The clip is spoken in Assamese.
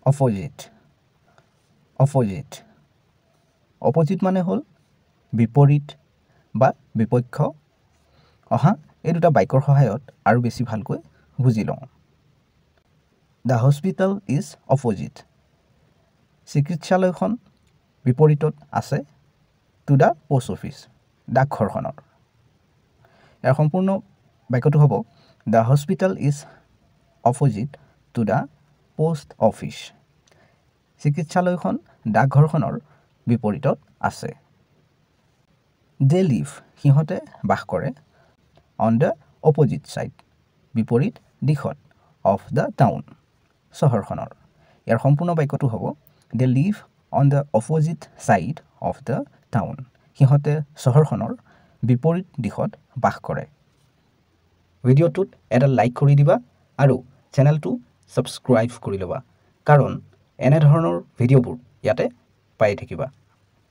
অপজিট অপজিট অপজিট মানে হ'ল বিপৰীত বা বিপক্ষ অহা এই দুটা বাক্যৰ সহায়ত আৰু বেছি ভালকৈ বুজি লওঁ দ্য হস্পিটেল ইজ অপজিট চিকিৎসালয়খন বিপৰীতত আছে টু দ্য পোষ্ট অফিচ ডাকঘৰখনৰ ইয়াৰ সম্পূৰ্ণ বাক্যটো হ'ব the hospital is opposite to the post office চিকিৎসালয়খন ডাকঘৰখনৰ বিপৰীতত আছে দে লিভ সিহঁতে বাস কৰে অন দ্য অপজিট ছাইড বিপৰীত দিশত অফ দ্য টাউন চহৰখনৰ ইয়াৰ সম্পূৰ্ণ বাক্যটো হ'ব they live on the opposite side of the town সিহঁতে চহৰখনৰ বিপৰীত দিশত বাস কৰে ভিডিঅ'টোত এটা লাইক কৰি দিবা আৰু চেনেলটো ছাবস্ক্ৰাইব কৰি ল'বা কাৰণ এনেধৰণৰ ভিডিঅ'বোৰ ইয়াতে পাই থাকিবা